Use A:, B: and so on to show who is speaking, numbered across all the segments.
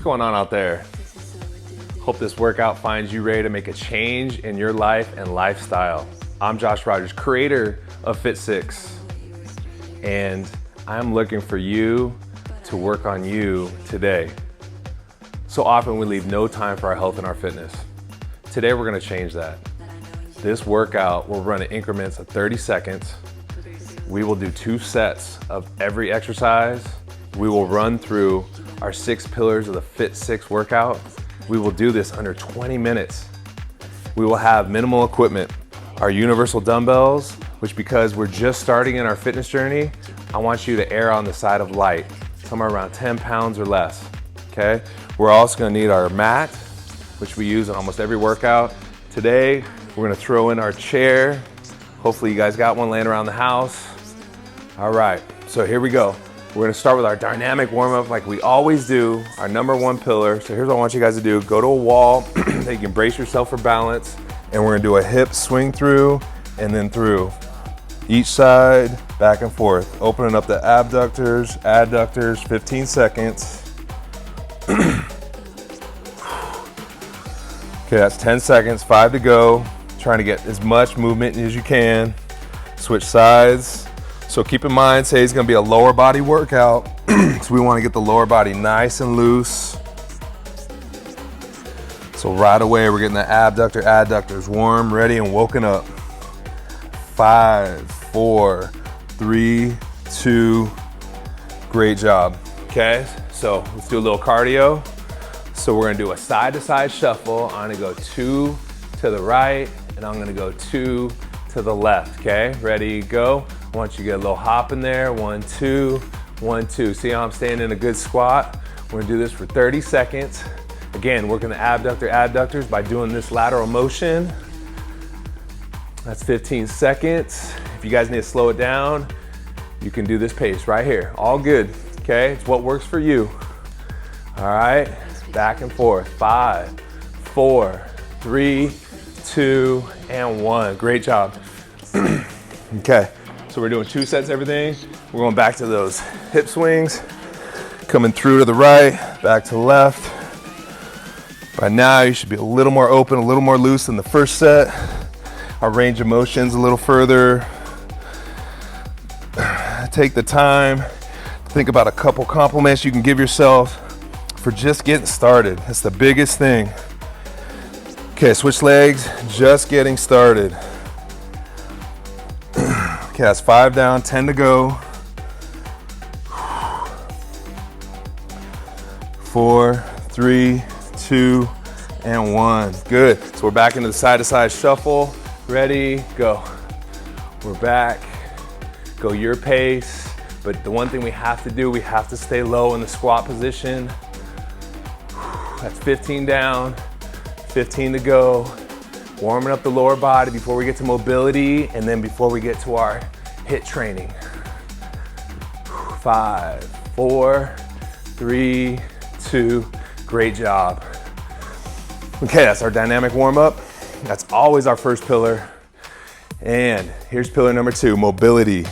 A: going on out there? Hope this workout finds you ready to make a change in your life and lifestyle. I'm Josh Rogers, creator of Fit6, and I'm looking for you to work on you today. So often we leave no time for our health and our fitness. Today we're gonna change that. This workout will run in increments of 30 seconds. We will do 2 sets of every exercise. We will run through our 6 pillars of the Fit6 workout. We will do this under 20 minutes. We will have minimal equipment. Our universal dumbbells, which because we're just starting in our fitness journey, I want you to err on the side of light, somewhere around 10 pounds or less, okay? We're also gonna need our mat, which we use in almost every workout. Today, we're gonna throw in our chair. Hopefully you guys got one laying around the house. All right, so here we go. We're gonna start with our dynamic warm-up like we always do, our number 1 pillar. So here's what I want you guys to do. Go to a wall that you can brace yourself for balance, and we're gonna do a hip swing through and then through. Each side, back and forth. Opening up the abductors, adductors, 15 seconds. Okay, that's 10 seconds, 5 to go. Trying to get as much movement as you can. Switch sides. So keep in mind, say it's gonna be a lower body workout. So we wanna get the lower body nice and loose. So right away, we're getting the adductors warm, ready, and woken up. 5, 4, 3, 2, great job. Okay, so let's do a little cardio. So we're gonna do a side to side shuffle. I'm gonna go 2 to the right, and I'm gonna go 2 to the left, okay? Ready, go. I want you to get a little hop in there. 1, 2, 1, 2. See how I'm staying in a good squat? We're gonna do this for 30 seconds. Again, working the adductors by doing this lateral motion. That's 15 seconds. If you guys need to slow it down, you can do this pace right here. All good, okay? It's what works for you. All right, back and forth. 5, 4, 3, 2, and 1. Great job. Okay, so we're doing 2 sets of everything. We're going back to those hip swings, coming through to the right, back to the left. By now, you should be a little more open, a little more loose than the first set. Our range of motion's a little further. Take the time to think about a couple compliments you can give yourself for just getting started. That's the biggest thing. Okay, switch legs, just getting started. Okay, that's 5 down, 10 to go. 4, 3, 2, and 1. Good. So we're back into the side-to-side shuffle. Ready, go. We're back. Go your pace. But the one thing we have to do, we have to stay low in the squat position. That's 15 down, 15 to go. Warming up the lower body before we get to mobility and then before we get to our HIIT training. 5, 4, 3, 2, great job. Okay, that's our dynamic warm-up. That's always our first pillar. And here's pillar number 2, mobility.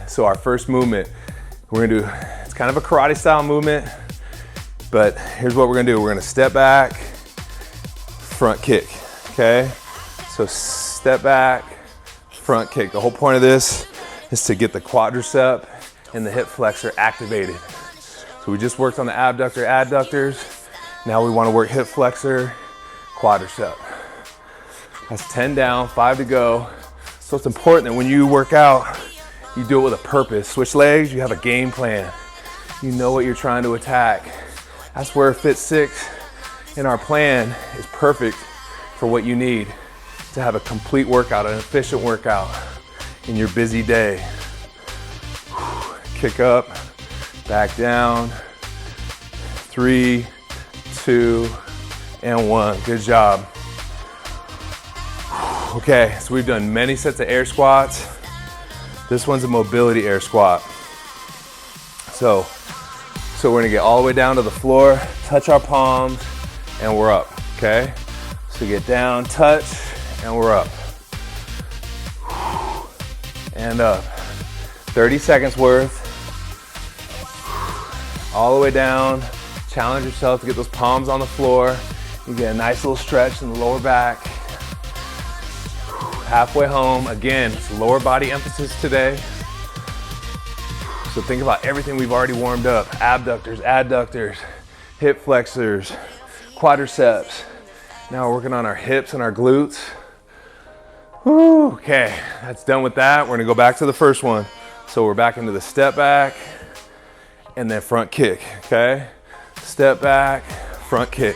A: So our first movement, we're gonna do, it's kind of a karate style movement, but here's what we're gonna do. We're gonna step back, front kick, okay? So step back, front kick. The whole point of this is to get the quadricep and the hip flexor activated. So we just worked on the adductors. Now we wanna work hip flexor, quadricep. That's 10 down, 5 to go. So it's important that when you work out, you do it with a purpose. Switch legs, you have a game plan. You know what you're trying to attack. That's where Fit6 in our plan is perfect for what you need to have a complete workout, an efficient workout in your busy day. Kick up, back down. 3, 2, and 1. Good job. Okay, so we've done many sets of air squats. This one's a mobility air squat. So we're gonna get all the way down to the floor, touch our palms, and we're up, okay? So get down, touch, and we're up. And up. 30 seconds worth. all the way down. Challenge yourself to get those palms on the floor. You get a nice little stretch in the lower back. Halfway home. Again, it's lower body emphasis today. So think about everything we've already warmed up. Abductors, adductors, hip flexors, quadriceps. Now we're working on our hips and our glutes. Whew, okay, that's done with that. We're gonna go back to the first one. So we're back into the step back and then front kick, okay? Step back, front kick.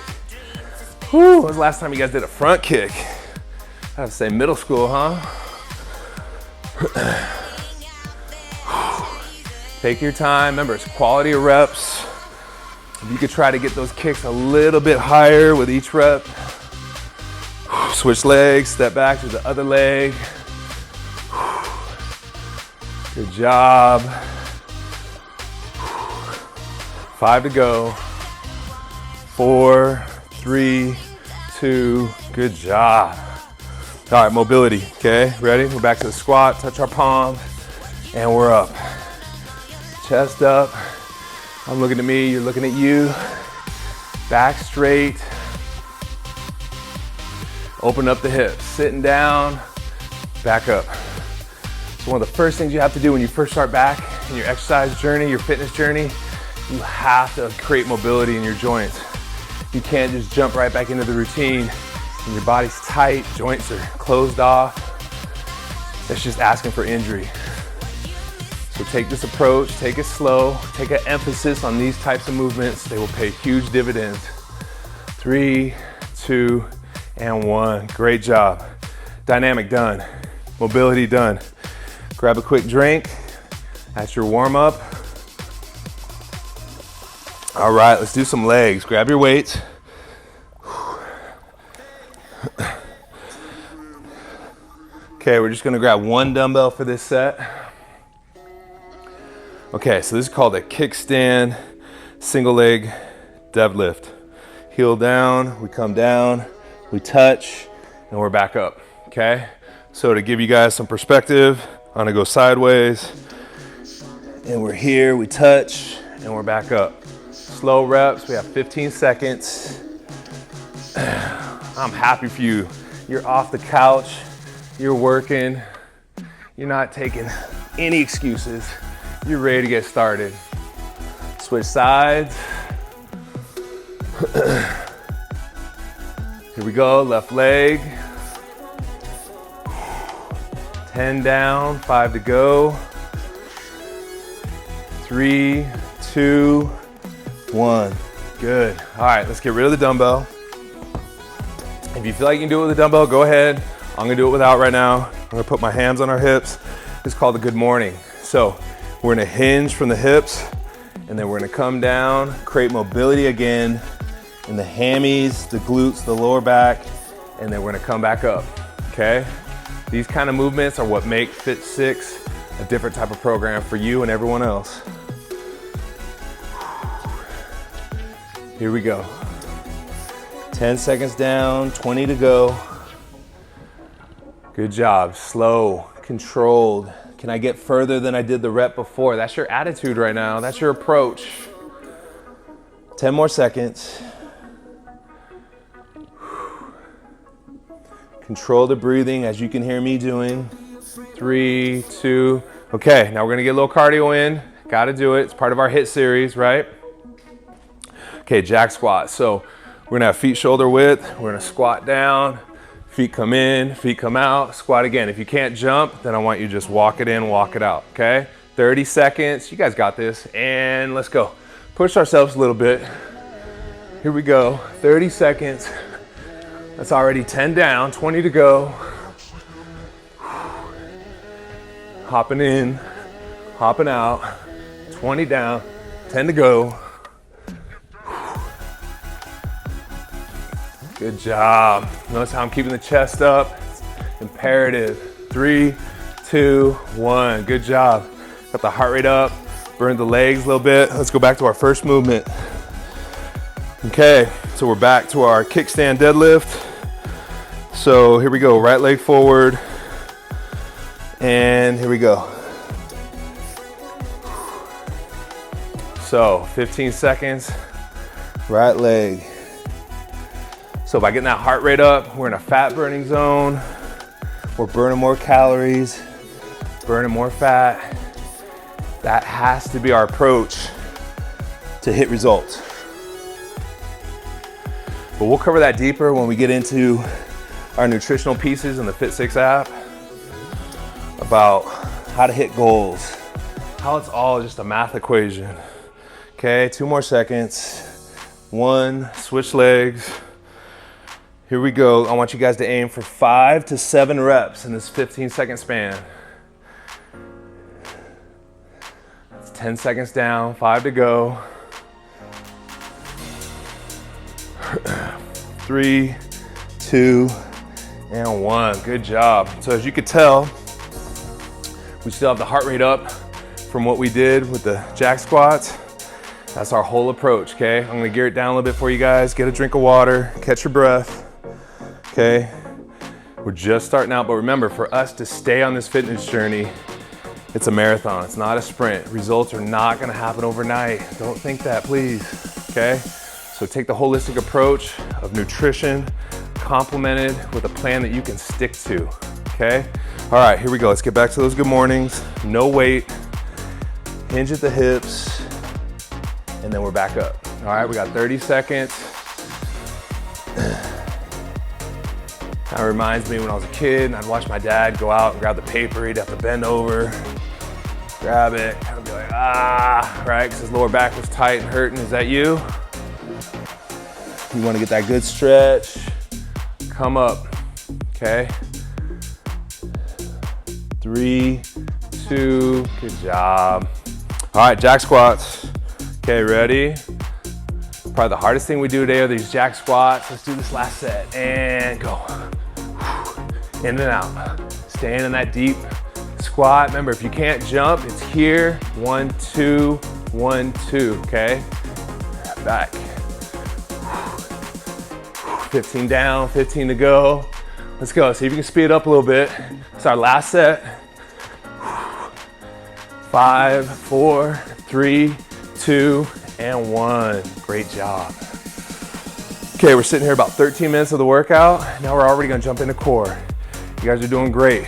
A: Whew, when was the last time you guys did a front kick? I have to say middle school, huh? Take your time. Remember, it's quality of reps. If you could try to get those kicks a little bit higher with each rep. Switch legs, step back to the other leg. Good job. 5 to go. 4, 3, 2, good job. All right, mobility, okay? Ready? We're back to the squat, touch our palms, and we're up. Chest up. I'm looking at me, you're looking at you. Back straight. Open up the hips. Sitting down, back up. So one of the first things you have to do when you first start back in your exercise journey, your fitness journey, you have to create mobility in your joints. You can't just jump right back into the routine and your body's tight, joints are closed off. It's just asking for injury. So take this approach, take it slow, take an emphasis on these types of movements. They will pay huge dividends. 3, 2, and 1. Great job. Dynamic done. Mobility done. Grab a quick drink. That's your warm up. All right, let's do some legs. Grab your weights. Okay, we're just gonna grab one dumbbell for this set. Okay, so this is called a kickstand single leg deadlift. Heel down, we come down, we touch, and we're back up, okay? So to give you guys some perspective, I'm gonna go sideways, and we're here, we touch, and we're back up. Slow reps, we have 15 seconds. I'm happy for you. You're off the couch, you're working, you're not taking any excuses. You're ready to get started. Switch sides. Here we go, left leg. 10 down, 5 to go. 3, 2, 1. Good. All right, let's get rid of the dumbbell. If you feel like you can do it with a dumbbell, go ahead. I'm gonna do it without right now. I'm gonna put my hands on our hips. It's called the good morning. So we're gonna hinge from the hips, and then we're gonna come down, create mobility again in the hammies, the glutes, the lower back, and then we're gonna come back up, okay? These kind of movements are what make Fit6 a different type of program for you and everyone else. Here we go. 10 seconds down, 20 to go. Good job, slow, controlled. Can I get further than I did the rep before? That's your attitude right now. That's your approach. 10 more seconds. Control the breathing as you can hear me doing. 3, 2. Okay, now we're gonna get a little cardio in. Gotta do it. It's part of our HIIT series, right? Okay, jack squat. So we're gonna have feet shoulder width. We're gonna squat down. Feet come in, feet come out, squat again. If you can't jump, then I want you to just walk it in, walk it out, okay? 30 seconds, you guys got this, and let's go. Push ourselves a little bit. Here we go, 30 seconds. That's already 10 down, 20 to go. Hopping in, hopping out, 20 down, 10 to go. Good job. Notice how I'm keeping the chest up. Imperative. 3, 2, 1. Good job. Got the heart rate up. Burned the legs a little bit. Let's go back to our first movement. Okay, so we're back to our kickstand deadlift. So here we go. Right leg forward. And here we go. So 15 seconds, right leg. So by getting that heart rate up, we're in a fat burning zone. We're burning more calories, burning more fat. That has to be our approach to hit results. But we'll cover that deeper when we get into our nutritional pieces in the Fit6 app about how to hit goals, how it's all just a math equation. Okay, 2 more seconds. 1, switch legs. Here we go. I want you guys to aim for 5 to 7 reps in this 15-second span. That's 10 seconds down, 5 to go. 3, 2, and 1. Good job. So as you could tell, we still have the heart rate up from what we did with the jack squats. That's our whole approach, okay? I'm gonna gear it down a little bit for you guys. Get a drink of water, catch your breath, okay? We're just starting out, but remember, for us to stay on this fitness journey, it's a marathon, it's not a sprint. Results are not gonna happen overnight. Don't think that, please, okay? So take the holistic approach of nutrition, complemented with a plan that you can stick to, okay? All right, here we go. Let's get back to those good mornings. No weight, hinge at the hips, and then we're back up. All right, we got 30 seconds. That reminds me when I was a kid and I'd watch my dad go out and grab the paper. He'd have to bend over, grab it, kind of be like, right? Because his lower back was tight and hurting. Is that you? You want to get that good stretch. Come up, okay? 3, 2, good job. All right, jack squats. Okay, ready? Probably the hardest thing we do today are these jack squats. Let's do this last set and go. In and out. Staying in that deep squat. Remember, if you can't jump, it's here. 1, 2, 1, 2, okay? Back. 15 down, 15 to go. Let's go. See if you can speed it up a little bit. It's our last set. 5, 4, 3, 2, and 1. Great job. Okay, we're sitting here about 13 minutes of the workout. Now we're already gonna jump into core. You guys are doing great.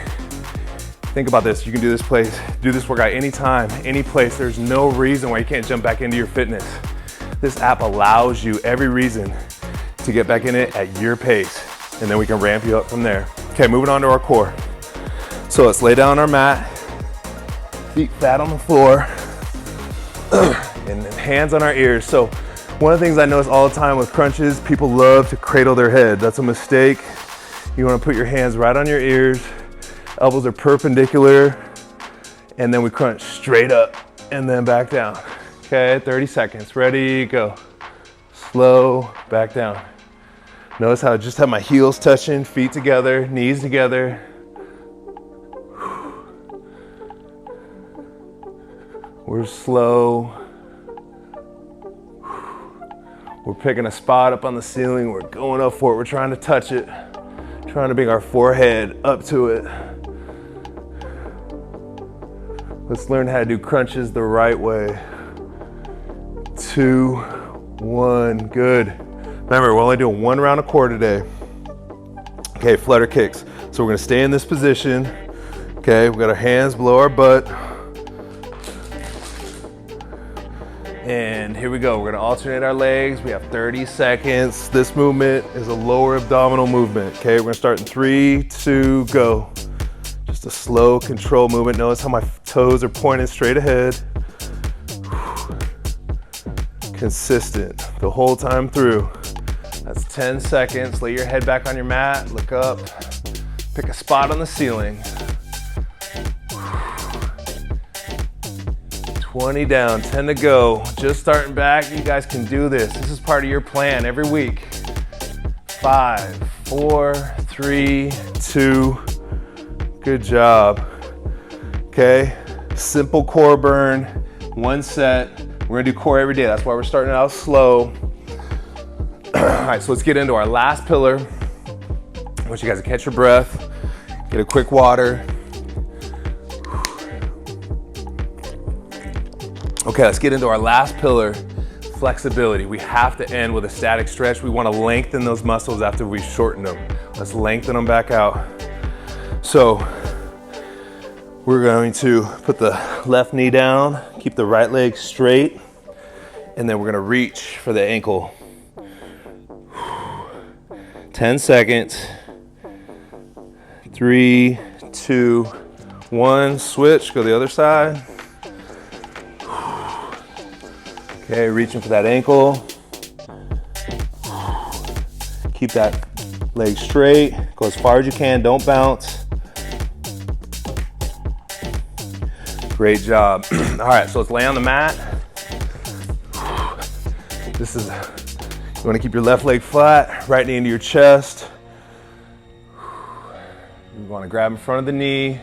A: Think about this. You can do this workout anytime, any place. There's no reason why you can't jump back into your fitness. This app allows you every reason to get back in it at your pace, and then we can ramp you up from there. Okay, moving on to our core. So let's lay down on our mat, feet flat on the floor, and then hands on our ears. So one of the things I notice all the time with crunches, people love to cradle their head. That's a mistake. You wanna put your hands right on your ears, elbows are perpendicular, and then we crunch straight up and then back down. Okay, 30 seconds, ready, go. Slow, back down. Notice how I just have my heels touching, feet together, knees together. We're slow. We're picking a spot up on the ceiling. We're going up for it. We're trying to touch it. Trying to bring our forehead up to it. Let's learn how to do crunches the right way. 2, 1, good. Remember, we're only doing 1 round of core today. Okay, flutter kicks. So we're gonna stay in this position. Okay, we got our hands below our butt. And here we go. We're gonna alternate our legs. We have 30 seconds. This movement is a lower abdominal movement. Okay, we're gonna start in 3, 2, go. Just a slow control movement. Notice how my toes are pointing straight ahead. Consistent the whole time through. That's 10 seconds. Lay your head back on your mat, look up, pick a spot on the ceiling. 20 down, 10 to go. Just starting back, you guys can do this. This is part of your plan every week. 5, 4, 3, 2, good job. Okay, simple core burn, 1 set. We're gonna do core every day. That's why we're starting out slow. All right, so let's get into our last pillar. I want you guys to catch your breath, get a quick water. Okay, let's get into our last pillar, flexibility. We have to end with a static stretch. We want to lengthen those muscles after we shorten them. Let's lengthen them back out. So we're going to put the left knee down, keep the right leg straight, and then we're gonna reach for the ankle. 10 seconds. 3, 2, 1, switch, go the other side. Okay, reaching for that ankle. Keep that leg straight, go as far as you can, don't bounce. Great job. All right, so let's lay on the mat. This is, you wanna keep your left leg flat, right knee into your chest. You wanna grab in front of the knee,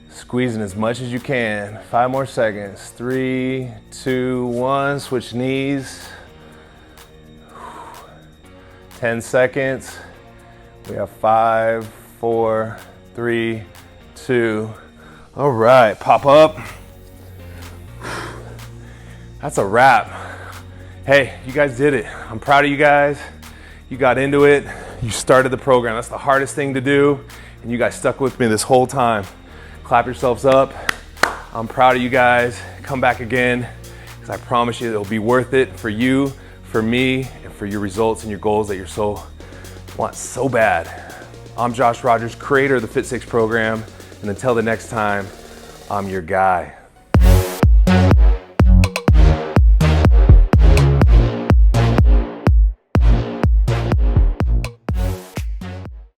A: squeezing as much as you can. 5 more seconds. 3, 2, 1, switch knees. 10 seconds. We have 5, 4, 3, 2. All right, pop up. That's a wrap. Hey, you guys did it. I'm proud of you guys. You got into it. You started the program. That's the hardest thing to do. And you guys stuck with me this whole time. Clap yourselves up. I'm proud of you guys. Come back again, because I promise you it'll be worth it for you, for me, and for your results and your goals that you want so bad. I'm Josh Rogers, creator of the Fit6 program. And until the next time, I'm your guy.